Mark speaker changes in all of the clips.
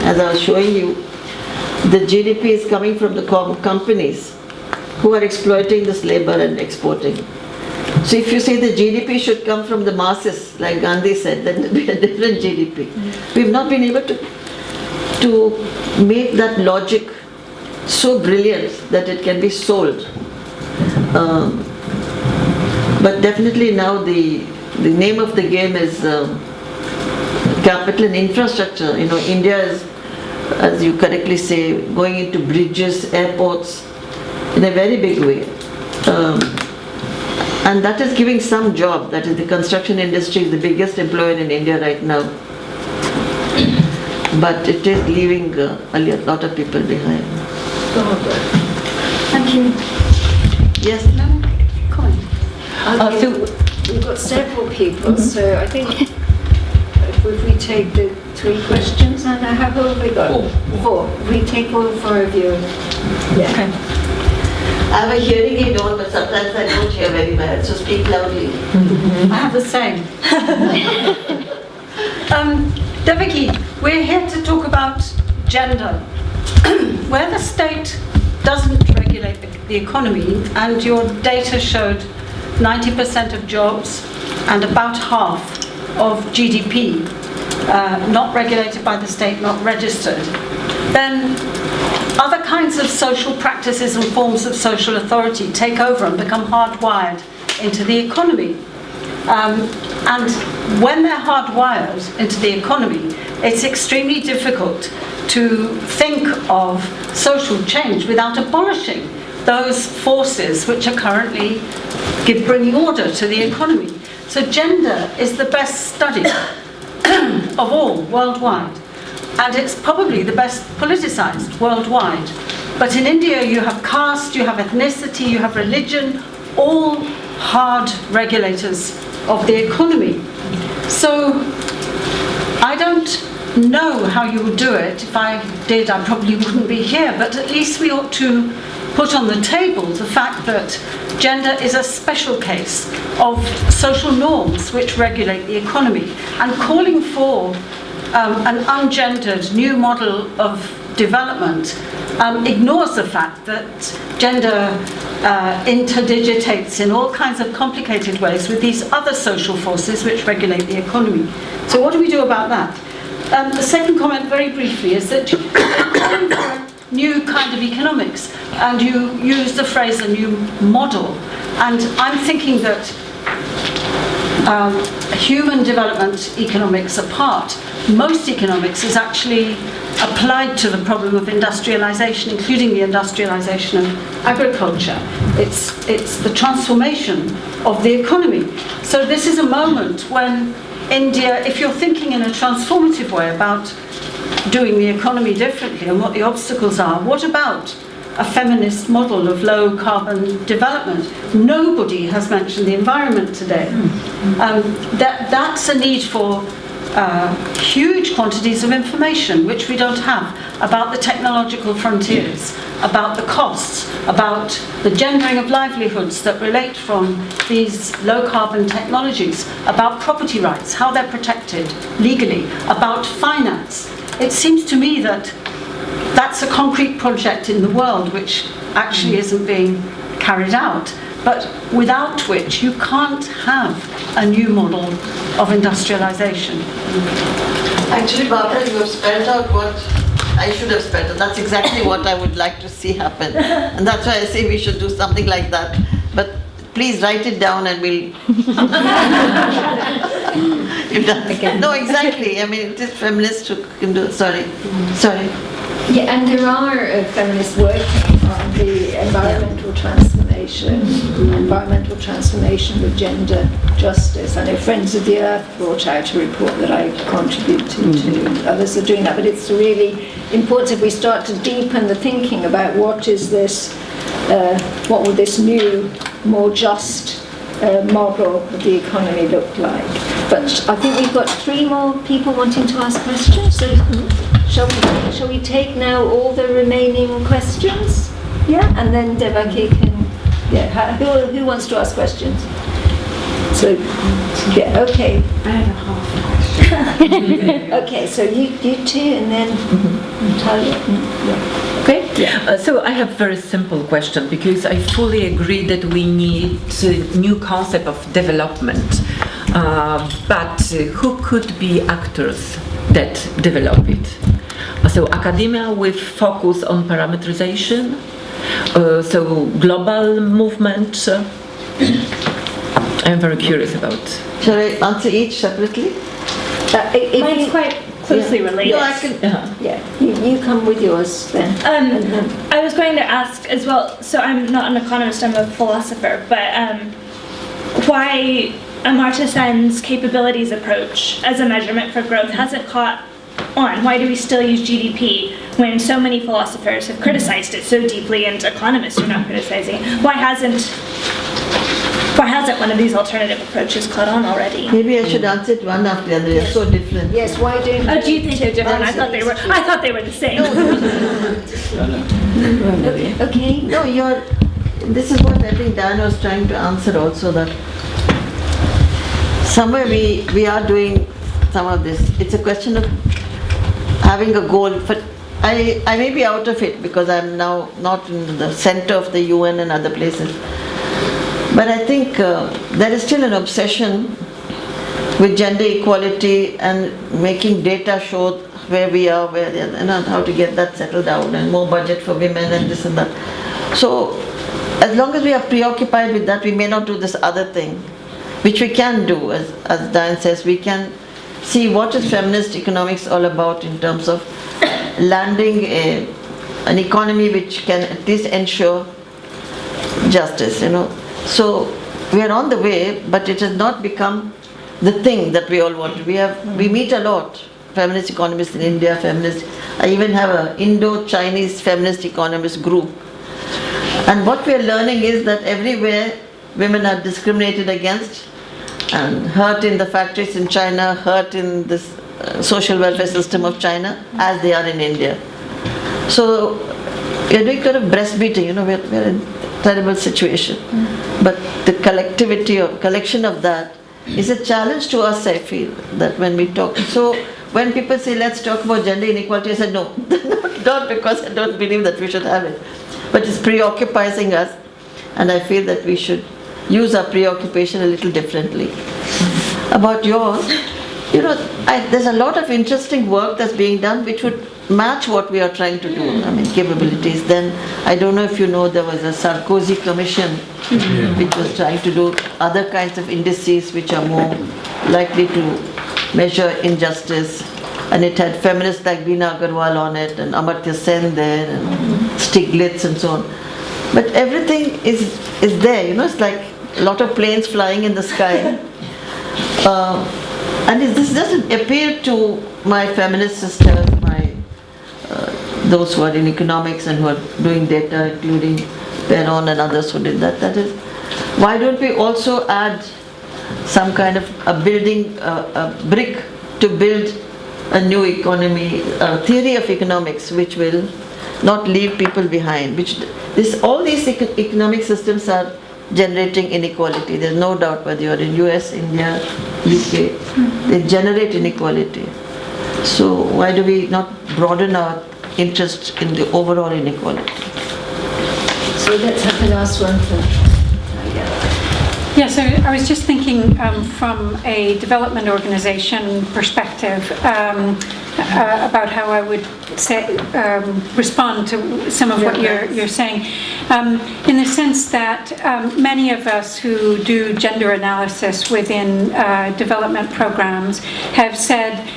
Speaker 1: as I was showing you, the GDP is coming from the companies who are exploiting this labor and exporting. So if you say the GDP should come from the masses, like Gandhi said, then it will be a different GDP. We've not been able to make that logic so brilliant that it can be sold. But definitely now the name of the game is capital and infrastructure. You know, India is, as you correctly say, going into bridges, airports in a very big way. And that is giving some job. That is, the construction industry is the biggest employer in India right now. But it is leaving a lot of people behind.
Speaker 2: Thank you.
Speaker 1: Yes?
Speaker 2: No? Comment. We've got several people, so I think if we take the 3 questions, and how have we got? 4. We take all 4 of you. Yeah.
Speaker 3: Okay.
Speaker 1: I have a hearing aid on, but sometimes I don't hear very well, so speak loudly.
Speaker 3: I have the same. Devaki, we're here to talk about gender. Where the state doesn't regulate the economy, and your data showed 90% of jobs and about half of GDP not regulated by the state, not registered, then other kinds of social practices and forms of social authority take over and become hardwired into the economy. And when they're hardwired into the economy, it's extremely difficult to think of social change without abolishing those forces which are currently bringing order to the economy. So gender is the best study of all worldwide. And it's probably the best politicized worldwide. But in India you have caste, you have ethnicity, you have religion, all hard regulators of the economy. So I don't know how you would do it. If I did, I probably wouldn't be here. But at least we ought to put on the table the fact that gender is a special case of social norms which regulate the economy. And calling for an ungendered new model of development ignores the fact that gender interdigitates in all kinds of complicated ways with these other social forces which regulate the economy. So what do we do about that? The second comment, very briefly, is that you're calling for a new kind of economics, and you use the phrase a new model. And I'm thinking that human development economics apart, most economics is actually applied to the problem of industrialization, including the industrialization of agriculture. It's the transformation of the economy. So this is a moment when India, if you're thinking in a transformative way about doing the economy differently and what the obstacles are, what about a feminist model of low carbon development? Nobody has mentioned the environment today. That's a need for huge quantities of information which we don't have about the technological frontiers, about the costs, about the gendering of livelihoods that relate from these low carbon technologies, about property rights, how they're protected legally, about finance. It seems to me that that's a concrete project in the world which actually isn't being carried out, but without which you can't have a new model of industrialization.
Speaker 1: Actually, Barbara, you have spelled out what I should have spelled out. That's exactly what I would like to see happen. And that's why I say we should do something like that. But please write it down and we'll... No, exactly. I mean, it is feminists who can do... Sorry.
Speaker 2: Yeah, and there are feminists working on the environmental transformation with gender justice. I know Friends of the Earth brought out a report that I contributed to. Others are doing that, but it's really important if we start to deepen the thinking about what is this, what will this new, more just model of the economy look like. But I think we've got 3 more people wanting to ask questions. So shall we take now all the remaining questions? Yeah, and then Devaki can. Yeah, who wants to ask questions? So, yeah, okay.
Speaker 4: I have a half question.
Speaker 2: Okay, so you two, and then Natalia.
Speaker 4: Okay. So I have a very simple question, because I fully agree that we need a new concept of development. But who could be actors that develop it? So academia with focus on parameterization, so global movement. I'm very curious about.
Speaker 1: Shall I answer each separately?
Speaker 5: Mine's quite closely related.
Speaker 1: No, I can.
Speaker 2: Yeah, you come with yours then. And then
Speaker 5: I was going to ask as well, so I'm not an economist, I'm a philosopher, but why Amartya Sen's capabilities approach as a measurement for growth hasn't caught on? Why do we still use GDP when so many philosophers have criticized it so deeply and economists are not criticizing it? Why hasn't one of these alternative approaches caught on already?
Speaker 1: Maybe I should answer it one after the other. They're so different.
Speaker 2: yes, why don't
Speaker 5: Oh, do you think they're different? I thought they were the same.
Speaker 2: Okay.
Speaker 1: No, this is what I think Dan was trying to answer also, that somewhere we are doing some of this. It's a question of having a goal. But I may be out of it because I'm now not in the center of the UN and other places. But I think there is still an obsession with gender equality and making data show where we are, and how to get that settled down, and more budget for women and this and that. So as long as we are preoccupied with that, we may not do this other thing, which we can do, as Diane says. We can see what is feminist economics all about in terms of landing an economy which can at least ensure justice, So we are on the way, but it has not become the thing that we all want. We meet a lot, feminist economists in India, I even have an Indo-Chinese feminist economist group. And what we are learning is that everywhere women are discriminated against and hurt in the factories in China, hurt in this social welfare system of China, as they are in India. So we are doing kind of breastbeating, we're in a terrible situation. But the collection of that is a challenge to us, I feel, that when we talk. So when people say, let's talk about gender inequality, I said, no, not because I don't believe that we should have it. But it's preoccupying us, and I feel that we should use our preoccupation a little differently. About yours, there's a lot of interesting work that's being done which would match what we are trying to do, capabilities. Then, I don't know if you know, there was a Sarkozy Commission which was trying to do other kinds of indices which are more likely to measure injustice. And it had feminists like Veena Agarwal on it, and Amartya Sen there, and Stiglitz and so on. But everything is there, it's like a lot of planes flying in the sky. And this doesn't appeal to my feminist sisters, those who are in economics and who are doing data, including Perron and others who did that. That is, why don't we also add some kind of a brick to build a new economy, a theory of economics which will not leave people behind. All these economic systems are generating inequality. There's no doubt whether you're in US, India, UK, they generate inequality. So why do we not broaden our interest in the overall inequality?
Speaker 2: So let's have the last one for Natalia.
Speaker 6: Yeah, so I was just thinking from a development organization perspective about how I would respond to some of what you're saying, in the sense that many of us who do gender analysis within development programs have said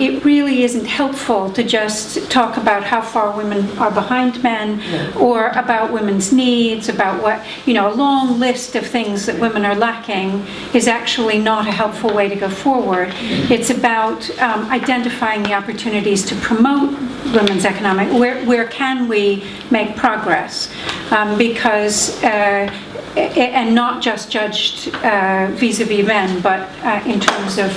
Speaker 6: it really isn't helpful to just talk about how far women are behind men, or about women's needs, about what, a long list of things that women are lacking is actually not a helpful way to go forward. It's about identifying the opportunities to promote women's economic, where can we make progress, because and not just judged vis-a-vis men, but in terms of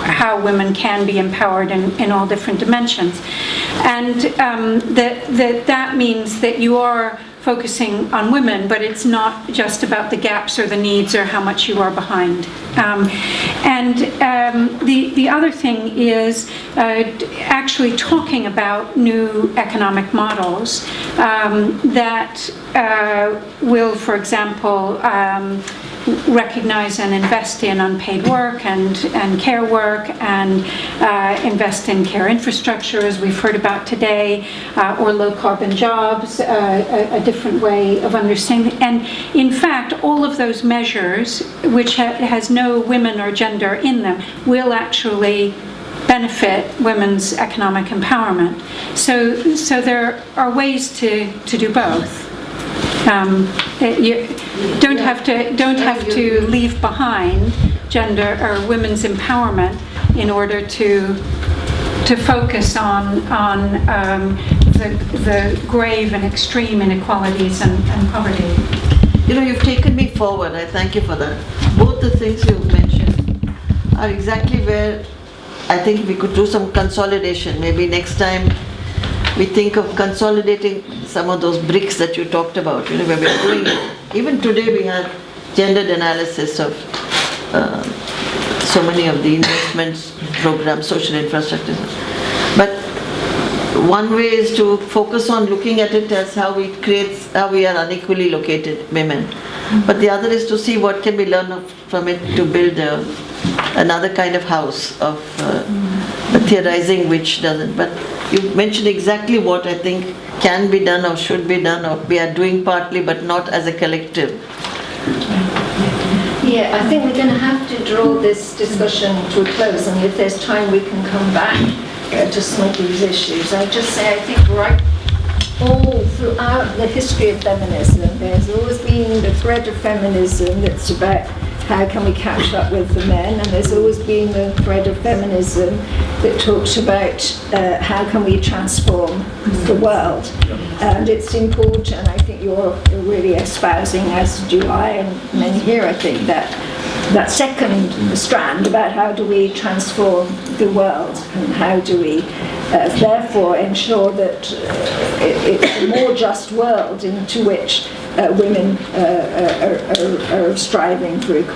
Speaker 6: how women can be empowered in all different dimensions. And that means that you are focusing on women, but it's not just about the gaps or the needs or how much you are behind. The other thing is actually talking about new economic models that will, for example, recognize and invest in unpaid work and care work and invest in care infrastructure, as we've heard about today, or low carbon jobs, a different way of understanding. And in fact, all of those measures, which has no women or gender in them, will actually benefit women's economic empowerment. So there are ways to do both. You don't have to leave behind gender or women's empowerment in order to focus on the grave and extreme inequalities and poverty.
Speaker 1: You know, you've taken me forward. I thank you for that. Both the things you've mentioned are exactly where I think we could do some consolidation. Maybe next time we think of consolidating some of those bricks that you talked about, you know, where we're doing it. Even today we had gendered analysis of so many of the investments programs, social infrastructure. But one way is to focus on looking at it as how we are unequally located women. But the other is to see what can be learned from it to build another kind of house of theorizing which doesn't. But you mentioned exactly what I think can be done or should be done, or we are doing partly but not as a collective.
Speaker 2: Yeah, I think we're going to have to draw this discussion to a close, and if there's time we can come back to some of these issues. I just say I think right all throughout the history of feminism, there's always been the thread of feminism that's about how can we catch up with the men, and there's always been the thread of feminism that talks about how can we transform the world. And it's important, I think you're really espousing, as do I and many here, I think, that second strand about how do we transform the world and how do we therefore ensure that it's a more just world into which women are striving for equality.